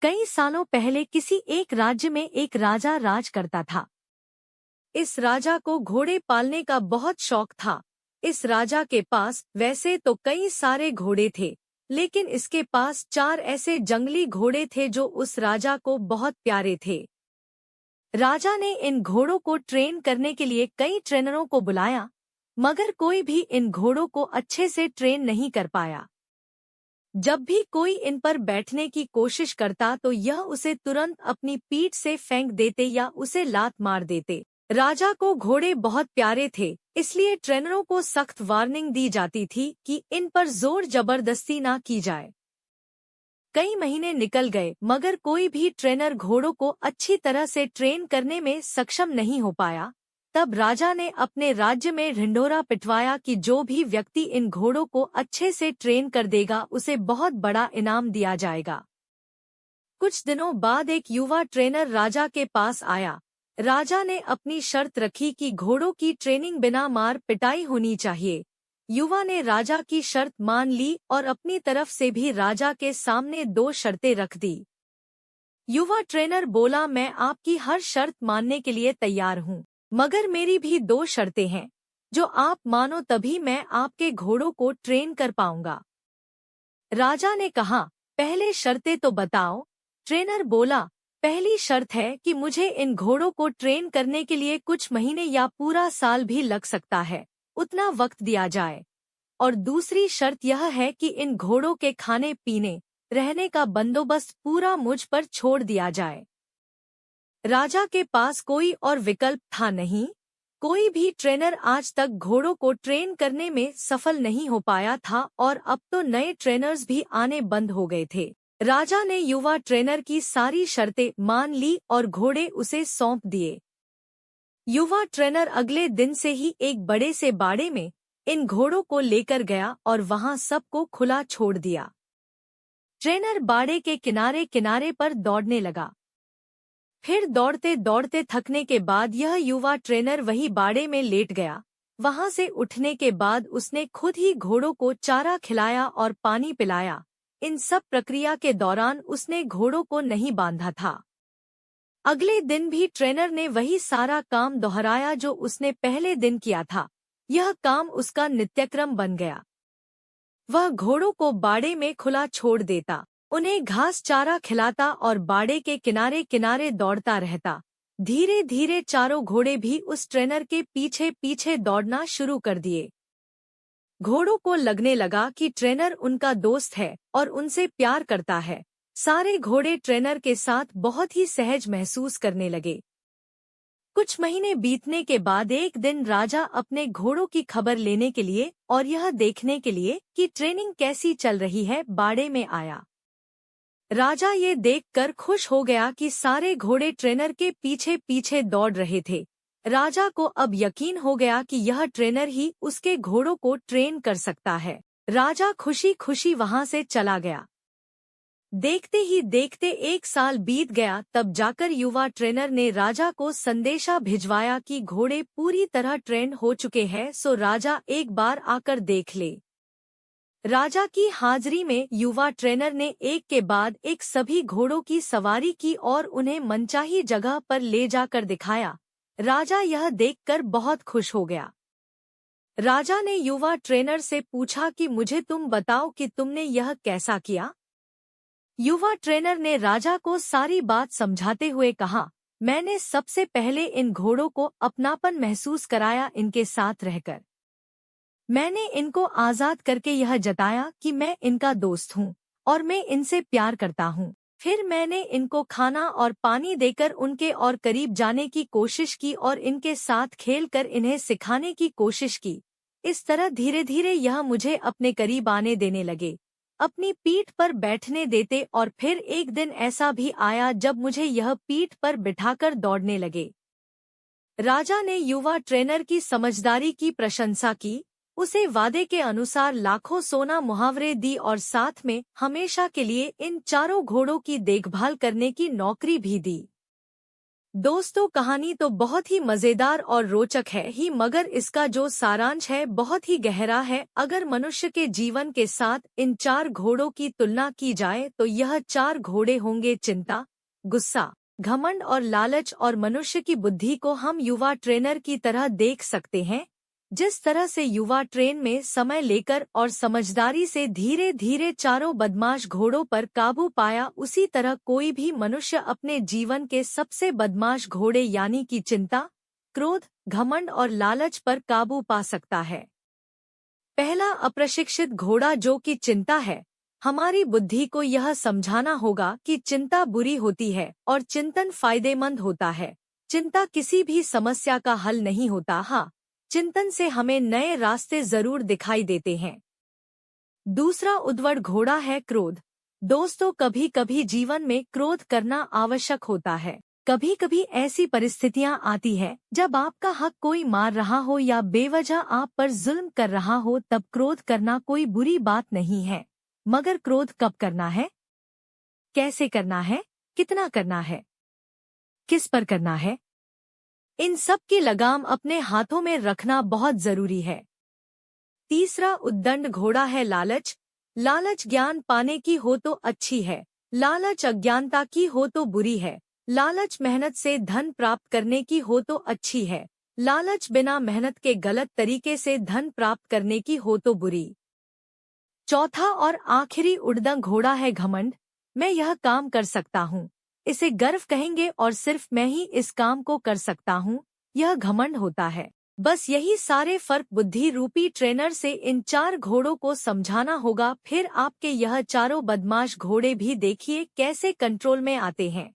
कई सालों पहले किसी एक राज्य में एक राजा राज करता था। इस राजा को घोड़े पालने का बहुत शौक था। इस राजा के पास वैसे तो कई सारे घोड़े थे, लेकिन इसके पास 4 ऐसे जंगली घोड़े थे जो उस राजा को बहुत प्यारे थे। राजा ने इन घोड़ों को ट्रेन करने के लिए कई ट्रेनरों को बुलाया, मगर कोई भी इन घोड़ों को अच्छे से ट्रेन नहीं कर पाया। जब भी कोई इन पर बैठने की कोशिश करता तो यह उसे तुरंत अपनी पीठ से फेंक देते या उसे लात मार देते। राजा को घोड़े बहुत प्यारे थे, इसलिए ट्रेनरों को सख्त वार्निंग दी जाती थी कि इन पर जोर जबरदस्ती ना की जाए। कई महीने निकल गए, मगर कोई भी ट्रेनर घोड़ों को अच्छी तरह से ट्रेन करने में सक्षम नहीं हो पाया। तब राजा ने अपने राज्य में ढिंढोरा पिटवाया कि जो भी व्यक्ति इन घोड़ों को अच्छे से ट्रेन कर देगा उसे बहुत बड़ा इनाम दिया जाएगा। कुछ दिनों बाद एक युवा ट्रेनर राजा के पास आया। राजा ने अपनी शर्त रखी कि घोड़ों की ट्रेनिंग बिना मार पिटाई होनी चाहिए। युवा ने राजा की शर्त मान ली और अपनी तरफ से भी राजा के सामने 2 शर्तें रख दी। युवा ट्रेनर बोला, मैं आपकी हर शर्त मानने के लिए तैयार हूँ, मगर मेरी भी 2 शर्तें हैं। जो आप मानो तभी मैं आपके घोड़ों को ट्रेन कर पाऊंगा। राजा ने कहा, पहले शर्तें तो बताओ। ट्रेनर बोला, पहली शर्त है कि मुझे इन घोड़ों को ट्रेन करने के लिए कुछ महीने या पूरा साल भी लग सकता है, उतना वक्त दिया जाए। और दूसरी शर्त यह है कि इन घोड़ों के खाने पीने रहने का बंदोबस्त पूरा मुझ पर छोड़ दिया जाए। राजा के पास कोई और विकल्प था नहीं। कोई भी ट्रेनर आज तक घोड़ों को ट्रेन करने में सफल नहीं हो पाया था और अब तो नए ट्रेनर्स भी आने बंद हो गए थे। राजा ने युवा ट्रेनर की सारी शर्तें मान ली और घोड़े उसे सौंप दिए। युवा ट्रेनर अगले दिन से ही एक बड़े से बाड़े में इन घोड़ों को लेकर गया और वहां सबको खुला छोड़ दिया। ट्रेनर बाड़े के किनारे किनारे पर दौड़ने लगा। फिर दौड़ते दौड़ते थकने के बाद यह युवा ट्रेनर वही बाड़े में लेट गया। वहां से उठने के बाद उसने खुद ही घोड़ों को चारा खिलाया और पानी पिलाया। इन सब प्रक्रिया के दौरान उसने घोड़ों को नहीं बांधा था। अगले दिन भी ट्रेनर ने वही सारा काम दोहराया जो उसने पहले दिन किया था। यह काम उसका नित्यक्रम बन गया। वह घोड़ों को बाड़े में खुला छोड़ देता, उन्हें घास चारा खिलाता और बाड़े के किनारे किनारे दौड़ता रहता। धीरे धीरे चारों घोड़े भी उस ट्रेनर के पीछे पीछे दौड़ना शुरू कर दिए। घोड़ों को लगने लगा कि ट्रेनर उनका दोस्त है और उनसे प्यार करता है। सारे घोड़े ट्रेनर के साथ बहुत ही सहज महसूस करने लगे। कुछ महीने बीतने के बाद एक दिन राजा अपने घोड़ों की खबर लेने के लिए और यह देखने के लिए कि ट्रेनिंग कैसी चल रही है बाड़े में आया। राजा ये देखकर खुश हो गया कि सारे घोड़े ट्रेनर के पीछे पीछे दौड़ रहे थे। राजा को अब यकीन हो गया कि यह ट्रेनर ही उसके घोड़ों को ट्रेन कर सकता है। राजा खुशी खुशी वहां से चला गया। देखते ही देखते 1 साल बीत गया, तब जाकर युवा ट्रेनर ने राजा को संदेशा भिजवाया कि घोड़े पूरी तरह ट्रेन हो चुके हैं, सो राजा एक बार आकर देख ले। राजा की हाजिरी में युवा ट्रेनर ने एक के बाद एक सभी घोड़ों की सवारी की और उन्हें मनचाही जगह पर ले जाकर दिखाया। राजा यह देखकर बहुत खुश हो गया। राजा ने युवा ट्रेनर से पूछा कि मुझे तुम बताओ कि तुमने यह कैसा किया। युवा ट्रेनर ने राजा को सारी बात समझाते हुए कहा, मैंने सबसे पहले इन घोड़ों को अपनापन महसूस कराया। इनके साथ रहकर मैंने इनको आजाद करके यह जताया कि मैं इनका दोस्त हूँ और मैं इनसे प्यार करता हूँ। फिर मैंने इनको खाना और पानी देकर उनके और करीब जाने की कोशिश की और इनके साथ खेलकर इन्हें सिखाने की कोशिश की। इस तरह धीरे धीरे यह मुझे अपने करीब आने देने लगे, अपनी पीठ पर बैठने देते और फिर एक दिन ऐसा भी आया जब मुझे यह पीठ पर बिठाकर दौड़ने लगे। राजा ने युवा ट्रेनर की समझदारी की प्रशंसा की, उसे वादे के अनुसार लाखों सोना मुहावरे दी और साथ में हमेशा के लिए इन चारों घोड़ों की देखभाल करने की नौकरी भी दी। दोस्तों, कहानी तो बहुत ही मजेदार और रोचक है ही, मगर इसका जो सारांश है बहुत ही गहरा है। अगर मनुष्य के जीवन के साथ इन 4 घोड़ों की तुलना की जाए तो यह 4 घोड़े होंगे चिंता, गुस्सा, घमंड और लालच। और मनुष्य की बुद्धि को हम युवा ट्रेनर की तरह देख सकते हैं। जिस तरह से युवा ट्रेन में समय लेकर और समझदारी से धीरे धीरे चारों बदमाश घोड़ों पर काबू पाया, उसी तरह कोई भी मनुष्य अपने जीवन के सबसे बदमाश घोड़े यानी कि चिंता, क्रोध, घमंड और लालच पर काबू पा सकता है। पहला अप्रशिक्षित घोड़ा जो कि चिंता है। हमारी बुद्धि को यह समझाना होगा कि चिंता बुरी होती है और चिंतन फायदेमंद होता है। चिंता किसी भी समस्या का हल नहीं होता, हाँ, चिंतन से हमें नए रास्ते जरूर दिखाई देते हैं। दूसरा उद्वड़ घोड़ा है क्रोध। दोस्तों, कभी कभी जीवन में क्रोध करना आवश्यक होता है। कभी कभी ऐसी परिस्थितियां आती है जब आपका हक कोई मार रहा हो या बेवजह आप पर जुल्म कर रहा हो, तब क्रोध करना कोई बुरी बात नहीं है। मगर क्रोध कब करना है, कैसे करना है, कितना करना है, किस पर करना है, इन सब की लगाम अपने हाथों में रखना बहुत जरूरी है। तीसरा उद्दंड घोड़ा है लालच। लालच ज्ञान पाने की हो तो अच्छी है, लालच अज्ञानता की हो तो बुरी है। लालच मेहनत से धन प्राप्त करने की हो तो अच्छी है, लालच बिना मेहनत के गलत तरीके से धन प्राप्त करने की हो तो बुरी। चौथा और आखिरी उद्दंड घोड़ा है घमंड। मैं यह काम कर सकता हूँ, इसे गर्व कहेंगे और सिर्फ मैं ही इस काम को कर सकता हूँ, यह घमंड होता है। बस यही सारे फर्क बुद्धि रूपी ट्रेनर से इन 4 घोड़ों को समझाना होगा। फिर आपके यह चारों बदमाश घोड़े भी देखिए कैसे कंट्रोल में आते हैं।